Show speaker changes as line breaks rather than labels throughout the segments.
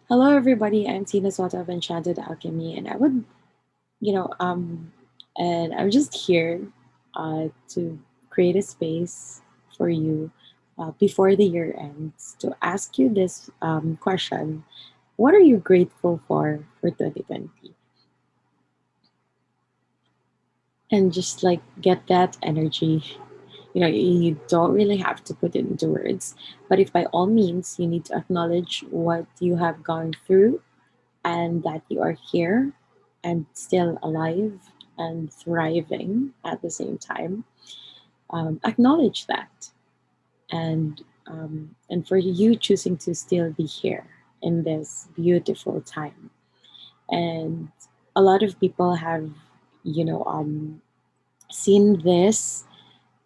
Hello, everybody. I'm Tina Soto of Enchanted Alchemy, and you know, um, I'm just here to create a space for you before the year ends to ask you this question: What are you grateful for 2020? And just like get that energy. You don't really have to put it into words, but if by all means you need to acknowledge what you have gone through and that you are here and still alive and thriving at the same time, acknowledge that. And for you choosing to still be here in this beautiful time. And a lot of people have, you know, seen this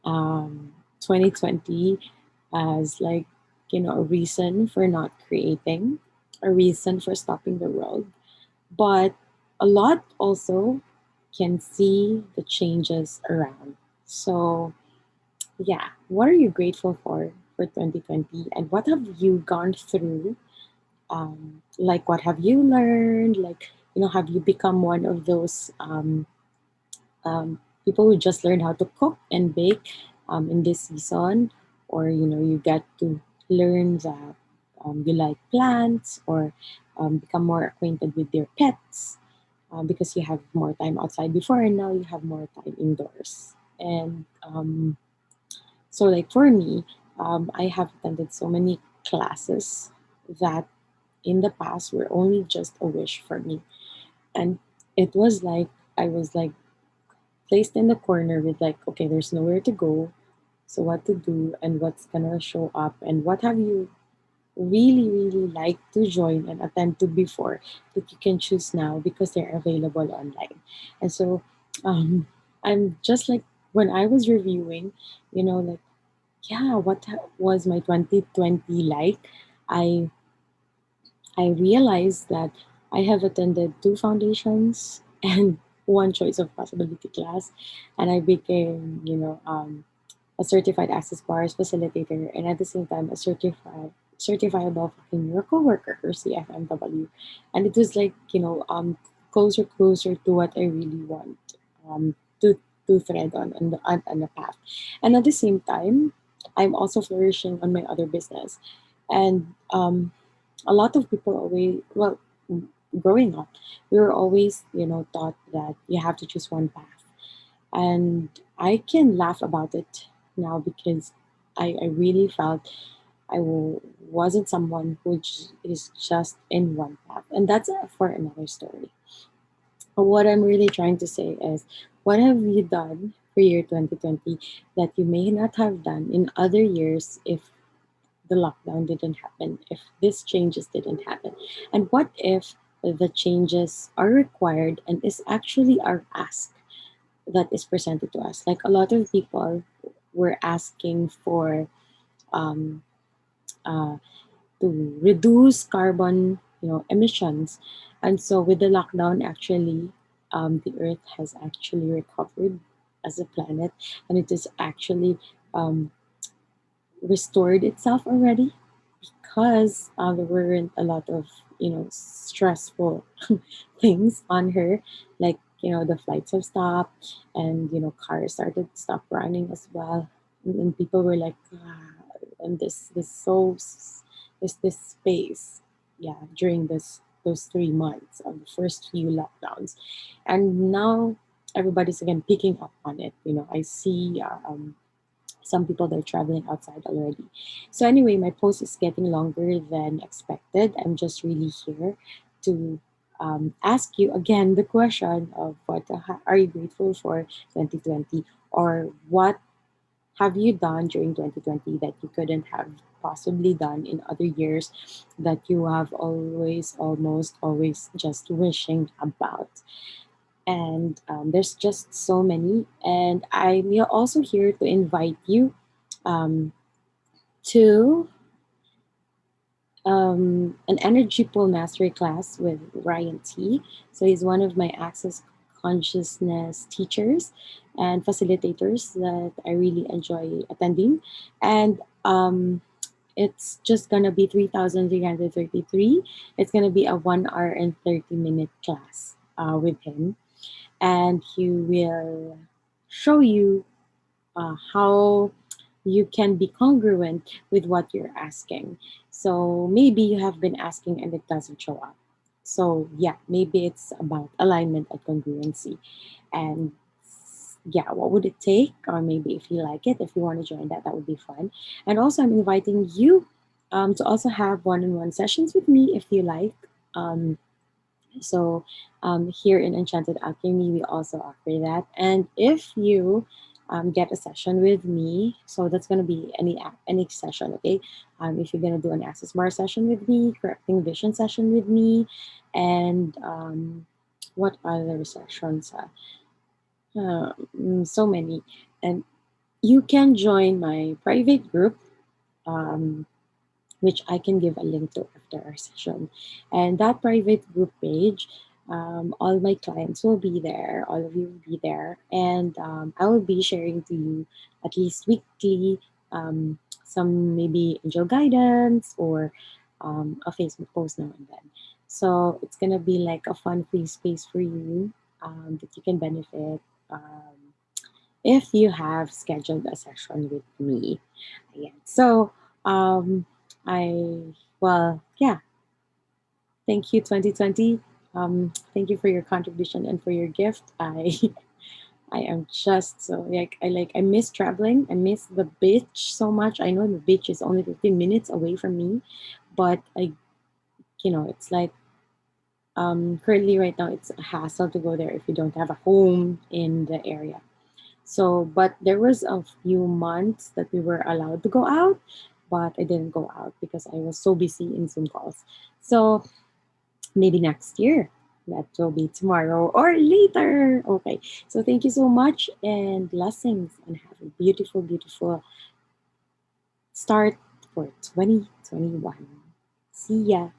2020 as like, a reason for not creating, a reason for stopping the world, but a lot also can see the changes around. So, yeah, what are you grateful for 2020 and what have you gone through? Like, what have you learned? Like, have you become one of those people who just learned how to cook and bake in this season? Or, you get to learn that you like plants or become more acquainted with your pets because you have more time outside before and now you have more time indoors. And so, like for me, I have attended so many classes that in the past were only just a wish for me. And it was like I was like placed in the corner with like, okay, there's nowhere to go. So what to do and what's gonna show up and what have you really, really like to join and attend to before that you can choose now because they're available online. And so um, I'm just like, when I was reviewing, like, yeah, was my 2020 like? I I realized that I have attended two foundations and one choice of possibility class, and I became, a certified access bars facilitator and at the same time a certifiable fucking miracle worker or CFMW. And it was like, closer to what I really want to thread on the path. And at the same time, I'm also flourishing on my other business. And a lot of people always, well, growing up, we were always, taught that you have to choose one path, and I can laugh about it now because I really felt wasn't someone who is just in one path. And that's for another story. But what I'm really trying to say is, what have you done for year 2020 that you may not have done in other years if the lockdown didn't happen, if these changes didn't happen? And what if the changes are required and is actually our ask that is presented to us? Like a lot of people were asking for um, uh, to reduce carbon, emissions, and so with the lockdown, actually, the Earth has actually recovered as a planet, and it is actually um, restored itself already because there weren't a lot of stressful things on her, like the flights have stopped and cars started to stop running as well, and people were like, ah, and this space, yeah, during this those 3 months of the first few lockdowns, and now everybody's again picking up on it. I see some people that are traveling outside already. So anyway, my post is getting longer than expected. I'm just really here to ask you again the question of what are you grateful for 2020, or what have you done during 2020 that you couldn't have possibly done in other years that you have always, almost always just wishing about? And there's just so many. And I'm also here to invite you um, to an energy pool mastery class with Ryan T. So he's one of my access consciousness teachers and facilitators that I really enjoy attending. And it's just gonna be 3,333. It's gonna be a 1 hour and 30-minute class with him, and he will show you how you can be congruent with what you're asking. So maybe you have been asking and it doesn't show up. So yeah, maybe it's about alignment and congruency. And yeah, what would it take? Or maybe if you like it, if you want to join that, that would be fun. And also, I'm inviting you to also have one-on-one sessions with me if you like. Um, so here in Enchanted Alchemy, we also offer that. And if you get a session with me, so that's gonna be any session, okay? If you're gonna do an access bar session with me, correcting vision session with me, and what other sessions? So many, and you can join my private group. Um, which I can give a link to after our session. And that private group page, all my clients will be there, all of you will be there, and I will be sharing to you at least weekly some maybe angel guidance or a Facebook post now and then. So it's gonna be like a fun free space for you that you can benefit. If you have scheduled a session with me. Yeah. So, um, I, well, yeah, thank you, 2020. Thank you for your contribution and for your gift. I am just so I miss traveling. I miss the beach so much. I know the beach is only 15 minutes away from me, but it's like currently right now it's a hassle to go there if you don't have a home in the area. So, but there was a few months that we were allowed to go out, but I didn't go out because I was so busy in Zoom calls. So maybe next year. That will be tomorrow or later. Okay. So thank you so much and blessings and have a beautiful, beautiful start for 2021. See ya.